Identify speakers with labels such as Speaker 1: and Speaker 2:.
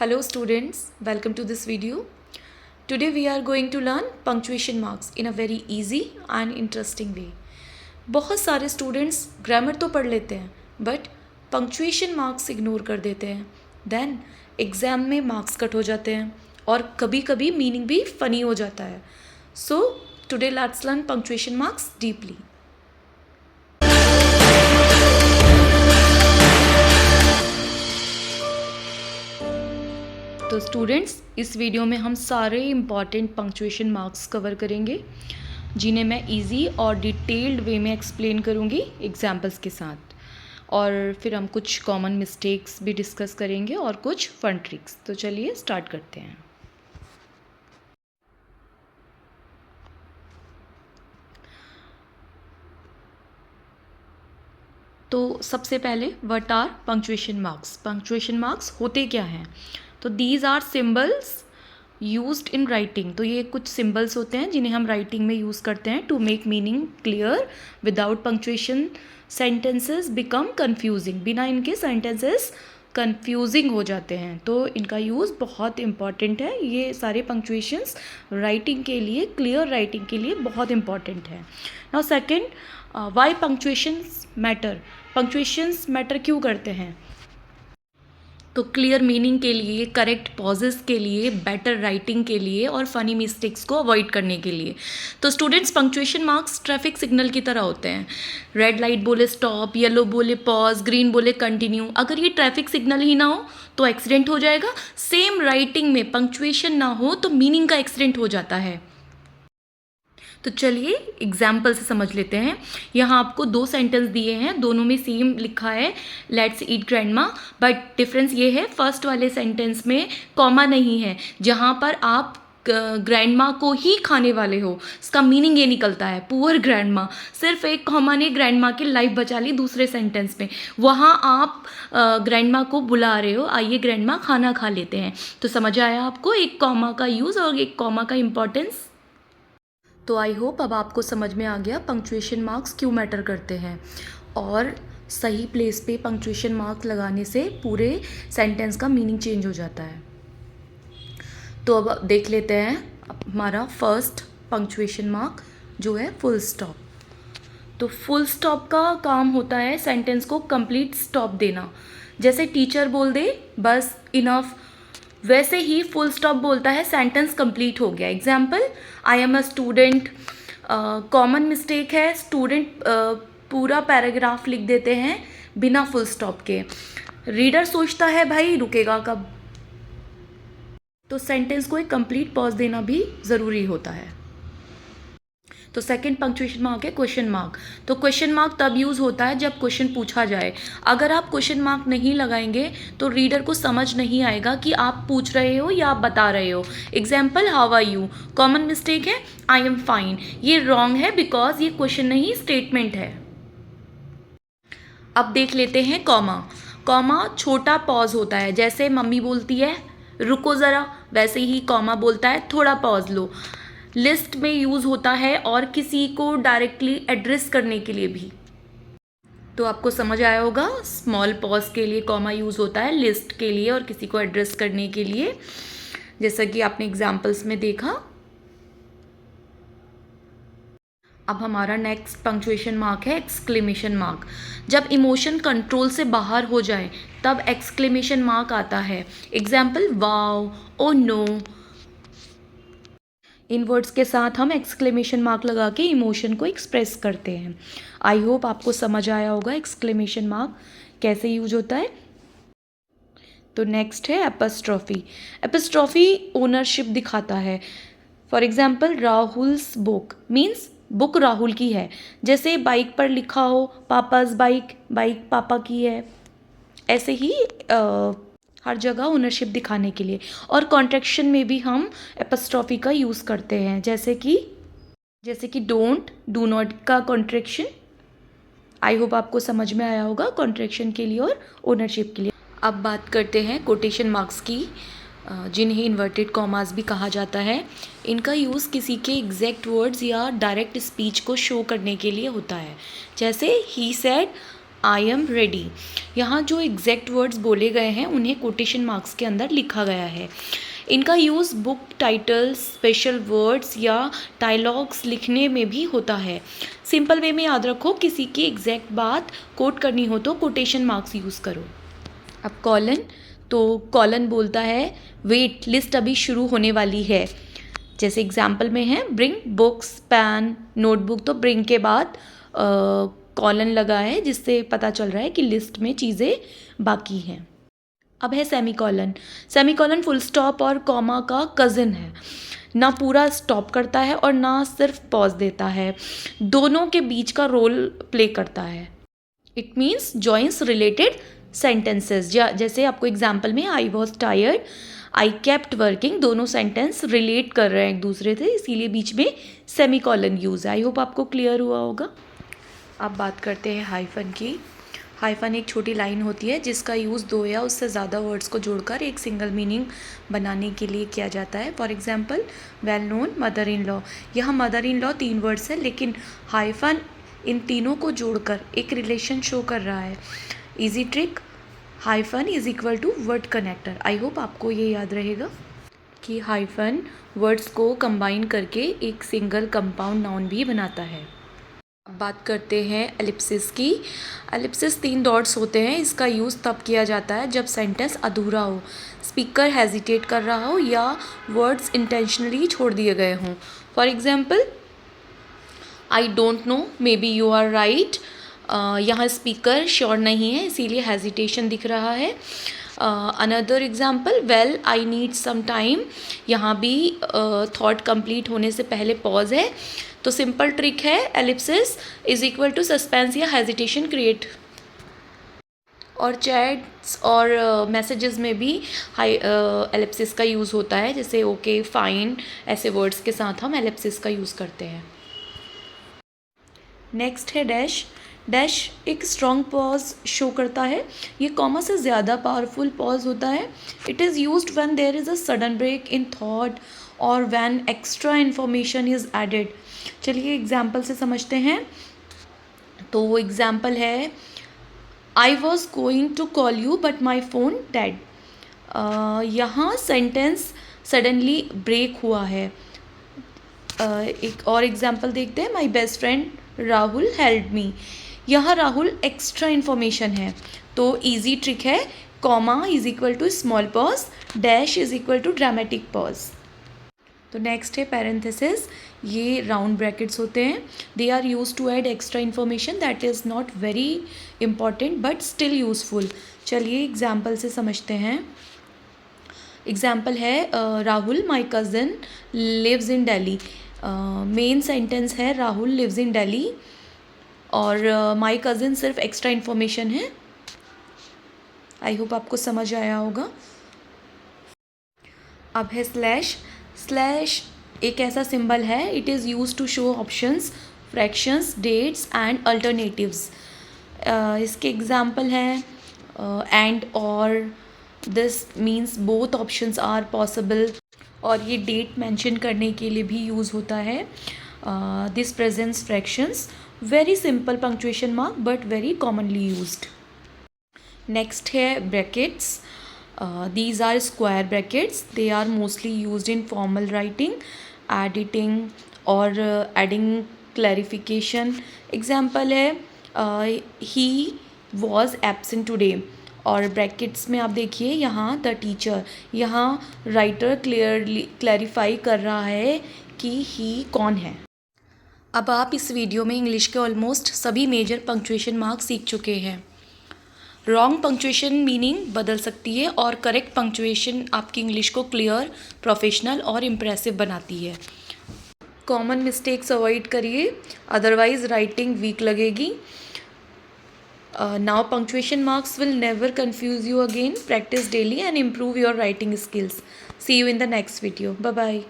Speaker 1: Hello students, welcome to this video. Today we are going to learn punctuation marks in a very easy and interesting way. बहुत सारे students grammar तो पढ़ लेते हैं but punctuation marks ignore कर देते हैं, देन एग्ज़ाम में मार्क्स कट हो जाते हैं और कभी कभी मीनिंग भी फ़नी हो जाता है. So today let's learn punctuation marks deeply. तो स्टूडेंट्स, इस वीडियो में हम सारे इम्पॉर्टेंट पंक्चुएशन मार्क्स कवर करेंगे जिन्हें मैं इजी और डिटेल्ड वे में एक्सप्लेन करूँगी एग्जाम्पल्स के साथ. और फिर हम कुछ कॉमन मिस्टेक्स भी डिस्कस करेंगे और कुछ फन ट्रिक्स. तो चलिए स्टार्ट करते हैं. तो सबसे पहले what are punctuation marks. Punctuation marks होते क्या हैं? तो these are symbols used in writing. तो ये कुछ सिम्बल्स होते हैं जिन्हें हम राइटिंग में यूज़ करते हैं to make meaning clear. Without punctuation sentences become confusing. बिना इनके सेंटेंसेस कन्फ्यूजिंग हो जाते हैं, तो इनका यूज़ बहुत इंपॉर्टेंट है. ये सारे पंक्चुएशंस राइटिंग के लिए, क्लियर राइटिंग के लिए बहुत इंपॉर्टेंट है. Now second, why punctuations matter. Punctuations matter क्यों करते हैं? तो क्लियर मीनिंग के लिए, करेक्ट पॉजेस के लिए, बेटर राइटिंग के लिए और फनी मिस्टेक्स को अवॉइड करने के लिए. तो students, punctuation marks traffic signal की तरह होते हैं. रेड लाइट बोले स्टॉप, येलो बोले पॉज, ग्रीन बोले कंटिन्यू. अगर ये ट्रैफिक सिग्नल ही ना हो तो एक्सीडेंट हो जाएगा. सेम राइटिंग में पंक्चुएशन ना हो तो मीनिंग का एक्सीडेंट हो जाता है. तो चलिए एग्जाम्पल से समझ लेते हैं. यहाँ आपको दो सेंटेंस दिए हैं, दोनों में सेम लिखा है let's eat grandma, but difference ये है फर्स्ट वाले सेंटेंस में कॉमा नहीं है. जहाँ पर आप ग्रैंडमा को ही खाने वाले हो, इसका मीनिंग ये निकलता है पुअर ग्रैंडमा. सिर्फ एक कॉमा ने ग्रैंडमा की लाइफ बचा ली दूसरे सेंटेंस में. वहाँ आप ग्रैंडमा को बुला रहे हो, आइए ग्रैंडमा खाना खा लेते हैं. तो समझ आया आपको एक कॉमा का यूज़ और एक कॉमा का इम्पॉर्टेंस. तो आई होप अब आपको समझ में आ गया पंक्चुएशन मार्क्स क्यों मैटर करते हैं और सही प्लेस पे पंक्चुएशन मार्क्स लगाने से पूरे सेंटेंस का मीनिंग चेंज हो जाता है. तो अब देख लेते हैं हमारा फर्स्ट पंक्चुएशन मार्क जो है फुल स्टॉप. तो फुल स्टॉप का काम होता है सेंटेंस को कंप्लीट स्टॉप देना. जैसे टीचर बोल दे बस इनफ, वैसे ही फुल स्टॉप बोलता है सेंटेंस कंप्लीट हो गया. Example, I am a student. Common mistake है स्टूडेंट पूरा पैराग्राफ लिख देते हैं बिना फुल स्टॉप के. रीडर सोचता है भाई रुकेगा कब. तो सेंटेंस को एक कंप्लीट पॉज देना भी ज़रूरी होता है. तो सेकंड पंक्चुएशन मार्क है क्वेश्चन मार्क. तो क्वेश्चन मार्क तब यूज़ होता है जब क्वेश्चन पूछा जाए. अगर आप क्वेश्चन मार्क नहीं लगाएंगे तो रीडर को समझ नहीं आएगा कि आप पूछ रहे हो या आप बता रहे हो. Example, how are you. Common mistake है आई एम फाइन. ये रॉन्ग है बिकॉज ये क्वेश्चन नहीं स्टेटमेंट है. अब देख लेते हैं कॉमा. कॉमा छोटा पॉज होता है. जैसे मम्मी बोलती है रुको ज़रा, वैसे ही कॉमा बोलता है थोड़ा पॉज लो. लिस्ट में यूज़ होता है और किसी को डायरेक्टली एड्रेस करने के लिए भी. तो आपको समझ आया होगा, स्मॉल पॉज के लिए कॉमा यूज़ होता है, लिस्ट के लिए और किसी को एड्रेस करने के लिए, जैसा कि आपने एग्जाम्पल्स में देखा. अब हमारा नेक्स्ट पंक्चुएशन मार्क है एक्सक्लेमेशन मार्क. जब इमोशन कंट्रोल से बाहर हो जाए तब एक्सक्लेमेशन मार्क आता है. Example, wow, oh no. इन वर्ड्स के साथ हम एक्सक्लेमेशन मार्क लगा के इमोशन को एक्सप्रेस करते हैं. आई होप आपको समझ आया होगा एक्सक्लेमेशन मार्क कैसे यूज होता है. तो नेक्स्ट है एपस्ट्रॉफी. एपस्ट्रॉफी ओनरशिप दिखाता है. For example, Rahul's book means book Rahul की है. जैसे बाइक पर लिखा हो पापाज बाइक, बाइक पापा की है. ऐसे ही हर जगह ओनरशिप दिखाने के लिए. और कॉन्ट्रैक्शन में भी हम एपस्ट्रॉफी का यूज़ करते हैं, जैसे कि डोंट, डू नॉट का कॉन्ट्रैक्शन. आई होप आपको समझ में आया होगा कॉन्ट्रैक्शन के लिए और ओनरशिप के लिए. अब बात करते हैं कोटेशन मार्क्स की, जिन्हें इन्वर्टेड कॉमास भी कहा जाता है. इनका यूज़ किसी के एग्जैक्ट वर्ड्स या डायरेक्ट स्पीच को शो करने के लिए होता है. जैसे he said I am ready. यहाँ जो एग्जैक्ट वर्ड्स बोले गए हैं उन्हें कोटेशन मार्क्स के अंदर लिखा गया है। इनका use book titles, special words या डायलॉग्स लिखने में भी होता है। सिंपल वे में याद रखो, किसी की एग्जैक्ट बात कोट करनी हो तो कोटेशन मार्क्स यूज़ करो। अब कॉलन, तो कॉलन बोलता है वेट, लिस्ट अभी शुरू होने वाली है। जैसे एग्जाम्पल में है ब्रिंग बुक्स, पेन, नोटबुक, तो ब्रिंग के बाद कॉलन लगा है जिससे पता चल रहा है कि लिस्ट में चीज़ें बाकी हैं। अब है सेमीकॉलन। सेमीकॉलन फुल स्टॉप और कॉमा का कज़िन है, ना पूरा स्टॉप करता है और ना सिर्फ पॉज देता है, दोनों के बीच का रोल प्ले करता है। It means joins related sentences. जैसे आपको एग्जाम्पल में I was tired, I kept working, दोनों सेंटेंस रिलेट कर रहे हैं एक दूसरे से, इसीलिए बीच में सेमीकॉलन यूज़ है। आई होप आपको क्लियर हुआ होगा। अब बात करते हैं हाइफन की। हाइफन एक छोटी लाइन होती है जिसका यूज़ दो या उससे ज़्यादा वर्ड्स को जोड़कर एक सिंगल मीनिंग बनाने के लिए किया जाता है। For example well known mother in law. यहाँ मदर इन लॉ 3 वर्ड्स है, लेकिन हाइफन इन तीनों को जोड़कर एक रिलेशन शो कर रहा है। Easy trick, hyphen is equal to word connector. I hope आपको ये याद रहेगा कि हाइफन वर्ड्स को कंबाइन करके एक सिंगल कंपाउंड नाउन भी बनाता है। अब बात करते हैं एलिप्सिस की। एलिप्सिस 3 डॉट्स होते हैं। इसका यूज़ तब किया जाता है जब सेंटेंस अधूरा हो, स्पीकर हेजिटेट कर रहा हो या वर्ड्स इंटेंशनली छोड़ दिए गए हों। For example I don't know, maybe you are right. यहाँ स्पीकर श्योर नहीं है इसीलिए हेजिटेशन दिख रहा है। Another example well I need some time, यहाँ भी थॉट कंप्लीट होने से पहले पॉज है। तो सिंपल ट्रिक है, ellipsis is equal to suspense या हेजिटेशन क्रिएट। और चैट्स और मैसेजेस में भी एलिप्सिस का यूज़ होता है, जैसे ओके, फाइन, ऐसे वर्ड्स के साथ हम एलिप्सिस का यूज़ करते हैं। नेक्स्ट है डैश। डैश एक स्ट्रॉन्ग पॉज शो करता है। ये कॉमा से ज़्यादा पावरफुल पॉज होता है। It is used when there is a sudden break in thought और when extra information is added. चलिए एग्जाम्पल से समझते हैं। तो वो एग्जाम्पल है I was going to call you but my phone dead. यहाँ सेंटेंस सडनली ब्रेक हुआ है। एक और एग्जाम्पल देखते हैं, my best friend Rahul help me. यहाँ राहुल एक्स्ट्रा इन्फॉर्मेशन है, तो इजी ट्रिक है, comma is equal to small pause, dash is equal to dramatic pause. तो नेक्स्ट है पैरेंथेसिस। ये राउंड ब्रैकेट्स होते हैं। They are use to add extra information that is not very important but still useful. चलिए example से समझते हैं। Example है Rahul my cousin lives in Delhi. Main sentence है राहुल लिव्स इन दिल्ली और माई कज़न सिर्फ एक्स्ट्रा इन्फॉर्मेशन है। आई होप आपको समझ आया होगा। अब है स्लैश। स्लैश एक ऐसा सिंबल है, it is use to show options, fractions, dates and alternatives. इसके एग्जाम्पल हैं एंड और, this means both options are possible, और ये डेट मेंशन करने के लिए भी यूज़ होता है। This presents fractions. Very simple punctuation mark but very commonly used. Next है brackets. These are square brackets. They are mostly used in formal writing, editing or adding clarification. Example है he was absent today, और brackets में आप देखिए यहाँ the teacher, यहाँ writer clearly clarify कर रहा है कि ही कौन है। अब आप इस वीडियो में इंग्लिश के ऑलमोस्ट सभी मेजर पंक्चुएशन मार्क्स सीख चुके हैं। रॉन्ग पंक्चुएशन मीनिंग बदल सकती है और करेक्ट पंक्चुएशन आपकी इंग्लिश को क्लियर, प्रोफेशनल और इम्प्रेसिव बनाती है। कॉमन मिस्टेक्स अवॉइड करिए, अदरवाइज राइटिंग वीक लगेगी। Now punctuation marks will never confuse you again. Practise daily and improve your writing skills. See you in the next video. Bye bye.